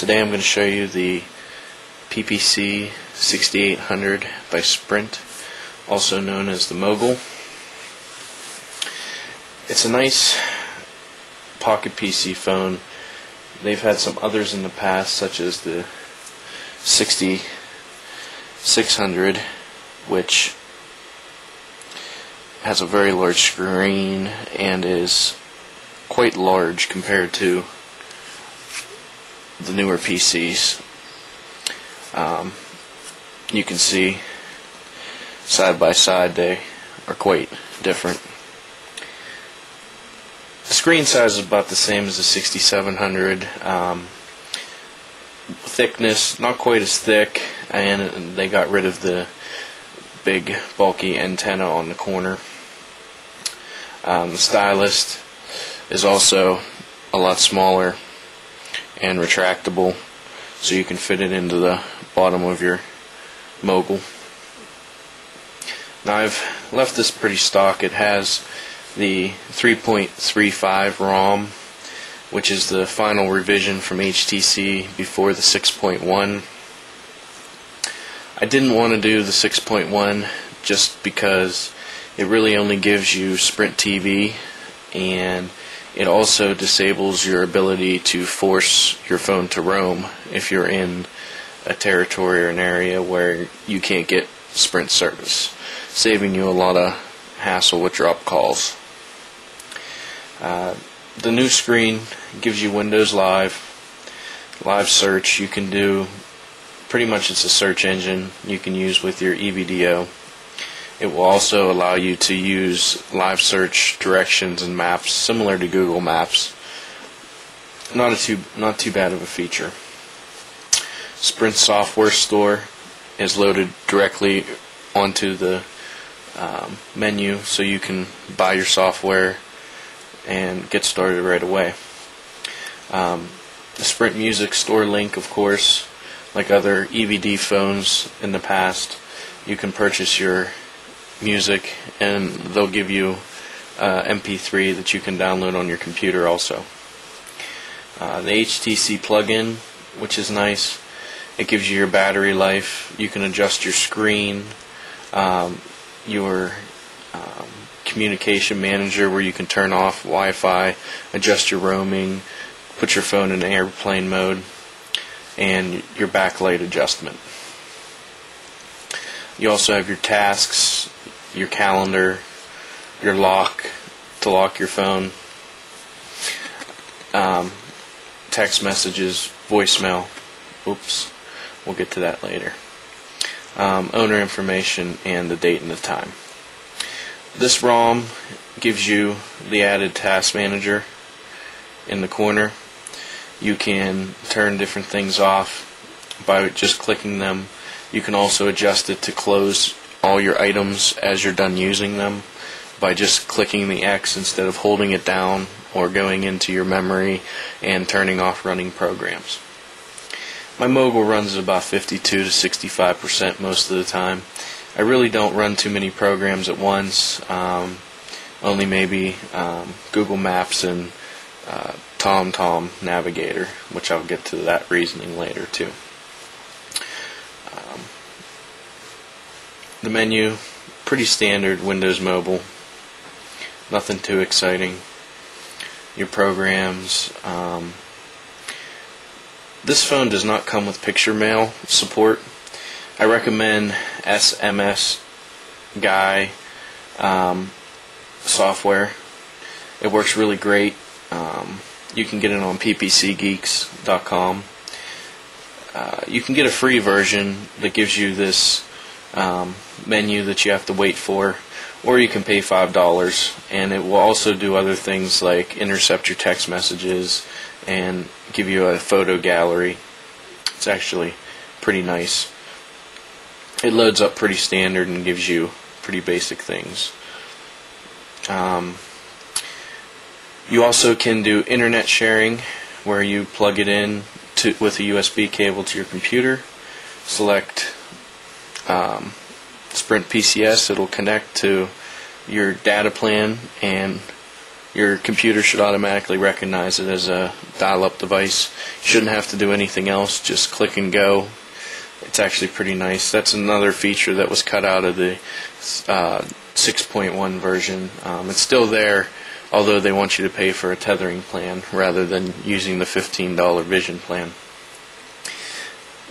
Today I'm going to show you the PPC 6800 by Sprint, also known as the Mogul. It's a nice pocket PC phone. They've had some others in the past, such as the 6600, which has a very large screen and is quite large compared to the newer PCs. You can see side by side they are quite different. The screen size is about the same as the 6700. Thickness, not quite as thick, and they got rid of the big bulky antenna on the corner. The stylus is also a lot smaller and retractable, so you can fit it into the bottom of your Mogul. Now I've left this pretty stock. It has the 3.35 ROM, which is the final revision from HTC before the 6.1. I didn't want to do the 6.1 just because it really only gives you Sprint TV, and it also disables your ability to force your phone to roam if you're in a territory or an area where you can't get Sprint service, saving you a lot of hassle with drop calls. The new screen gives you Windows Live search. You can do pretty much, it's a search engine you can use with your EVDO. It will also allow you to use live search directions and maps similar to Google Maps. Not too bad of a feature. Sprint software store is loaded directly onto the menu, so you can buy your software and get started right away. The Sprint Music Store link, of course, like other EVD phones in the past, you can purchase your music and they'll give you MP3 that you can download on your computer also. The HTC plugin, which is nice, it gives you your battery life. You can adjust your screen, your communication manager where you can turn off Wi-Fi, adjust your roaming, put your phone in airplane mode, and your backlight adjustment. You also have your tasks, your calendar, your lock to lock your phone, text messages, voicemail. Oops, we'll get to that later. Owner information and the date and the time. This ROM gives you the added task manager in the corner. You can turn different things off by just clicking them. You can also adjust it to close all your items as you're done using them by just clicking the X instead of holding it down or going into your memory and turning off running programs. My Mogul runs at about 52 to 65% most of the time. I really don't run too many programs at once, only maybe Google Maps and TomTom Navigator, which I'll get to that reasoning later too. The menu, pretty standard Windows Mobile, nothing too exciting. Your programs. This phone does not come with picture mail support. I recommend SMS Guy software. It works really great. You can get it on ppcgeeks.com. You can get a free version that gives you this menu that you have to wait for, or you can pay $5, and it will also do other things like intercept your text messages and give you a photo gallery. It's actually pretty nice. It loads up pretty standard and gives you pretty basic things. You also can do internet sharing, where you plug it in with a USB cable to your computer, select Sprint PCS, it'll connect to your data plan and Your computer should automatically recognize it as a dial-up device. You shouldn't have to do anything else, just click and go. It's actually pretty nice. That's another feature that was cut out of the 6.1 version. It's still there, although they want you to pay for a tethering plan rather than using the $15 Vision plan.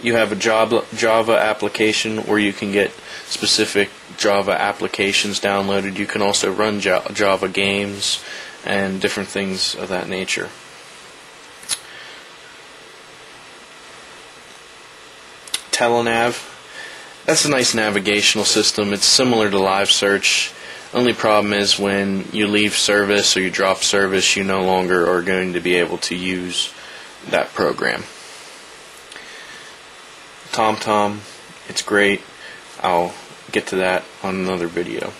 You have a Java application where you can get specific Java applications downloaded. You can also run Java games and different things of that nature. Telenav, that's a nice navigational system. It's similar to Live Search. Only problem is when you leave service or you drop service, you no longer are going to be able to use that program. TomTom, it's great. I'll get to that on another video.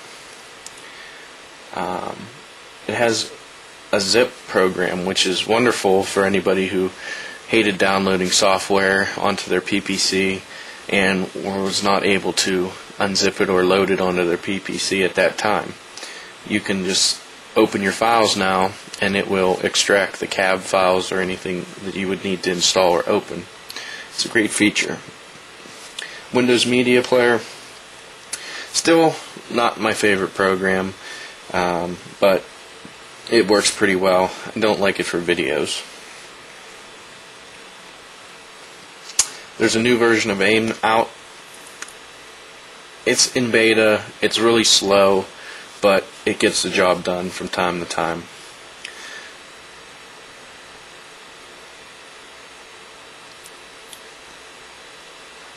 It has a zip program, which is wonderful for anybody who hated downloading software onto their PPC and was not able to unzip it or load it onto their PPC at that time. You can just open your files now and it will extract the cab files or anything that you would need to install or open. It's a great feature. Windows Media Player, still not my favorite program, but it works pretty well. I don't like it for videos. There's a new version of Aim out. It's in beta. It's really slow, but it gets the job done from time to time.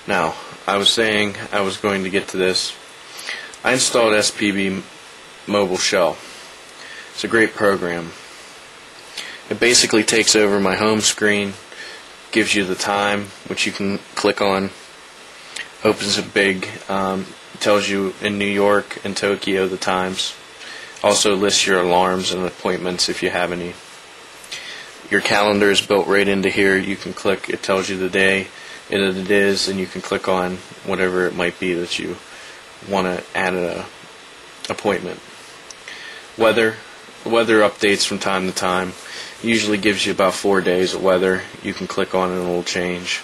Now, I was saying I was going to get to this. I installed SPB Mobile Shell. It's a great program. It basically takes over my home screen, gives you the time, which you can click on, opens it big, tells you in New York and Tokyo the times, also lists your alarms and appointments if you have any. Your calendar is built right into here. You can click, it tells you the day it is, and you can click on whatever it might be that you want to add an appointment. Weather updates from time to time. Usually gives you about 4 days of weather. You can click on it and it will change.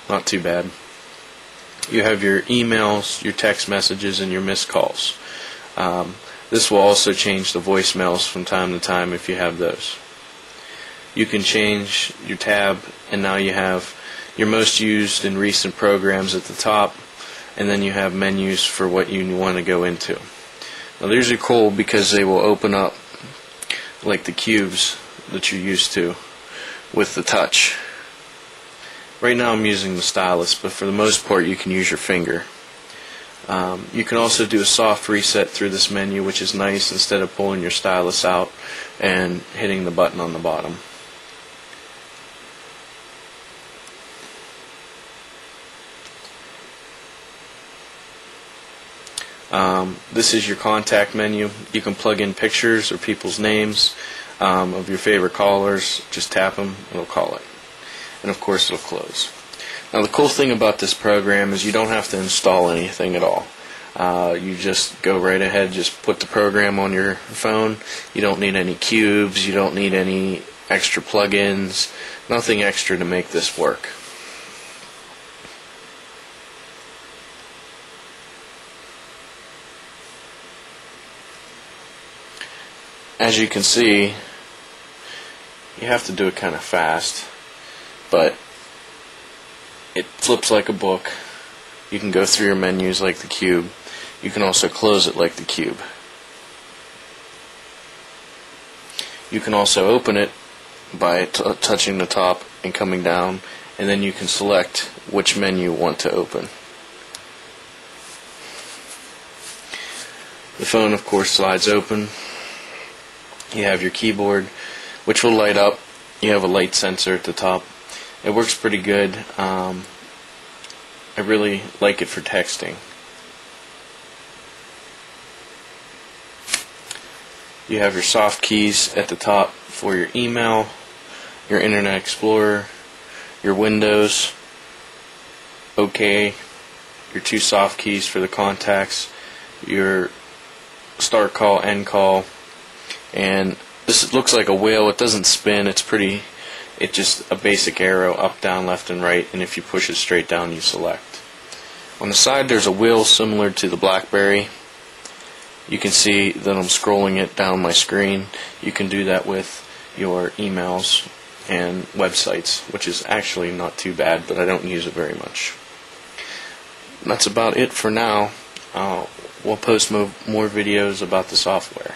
Not too bad. You have your emails, your text messages, and your missed calls. This will also change the voicemails from time to time if you have those. You can change your tab, and now you have your most used and recent programs at the top, and then you have menus for what you want to go into. Now these are cool because they will open up like the cubes that you're used to with the touch. Right now I'm using the stylus, but for the most part you can use your finger. You can also do a soft reset through this menu, which is nice, instead of pulling your stylus out and hitting the button on the bottom. This is your contact menu. You can plug in pictures or people's names of your favorite callers. Just tap them, it'll call it. And of course it'll close. Now the cool thing about this program is you don't have to install anything at all. You just go right ahead, just put the program on your phone. You don't need any cubes, you don't need any extra plugins, nothing extra to make this work. As you can see, you have to do it kind of fast, but it flips like a book. You can go through your menus like the cube. You can also close it like the cube. You can also open it by touching the top and coming down, and then you can select which menu you want to open. The phone, of course, slides open. You have your keyboard, which will light up. You have a light sensor at the top. It works pretty good. I really like it for texting. You have your soft keys at the top for your email, your Internet Explorer, your Windows, OK, your two soft keys for the contacts, your start call, end call, And this looks like a wheel. It doesn't spin. It's just a basic arrow, up, down, left, and right, and if you push it straight down, you select. On the side there's a wheel similar to the BlackBerry. You can see that I'm scrolling it down my screen. You can do that with your emails and websites, which is actually not too bad, but I don't use it very much. That's about it for now. We'll post more videos about the software.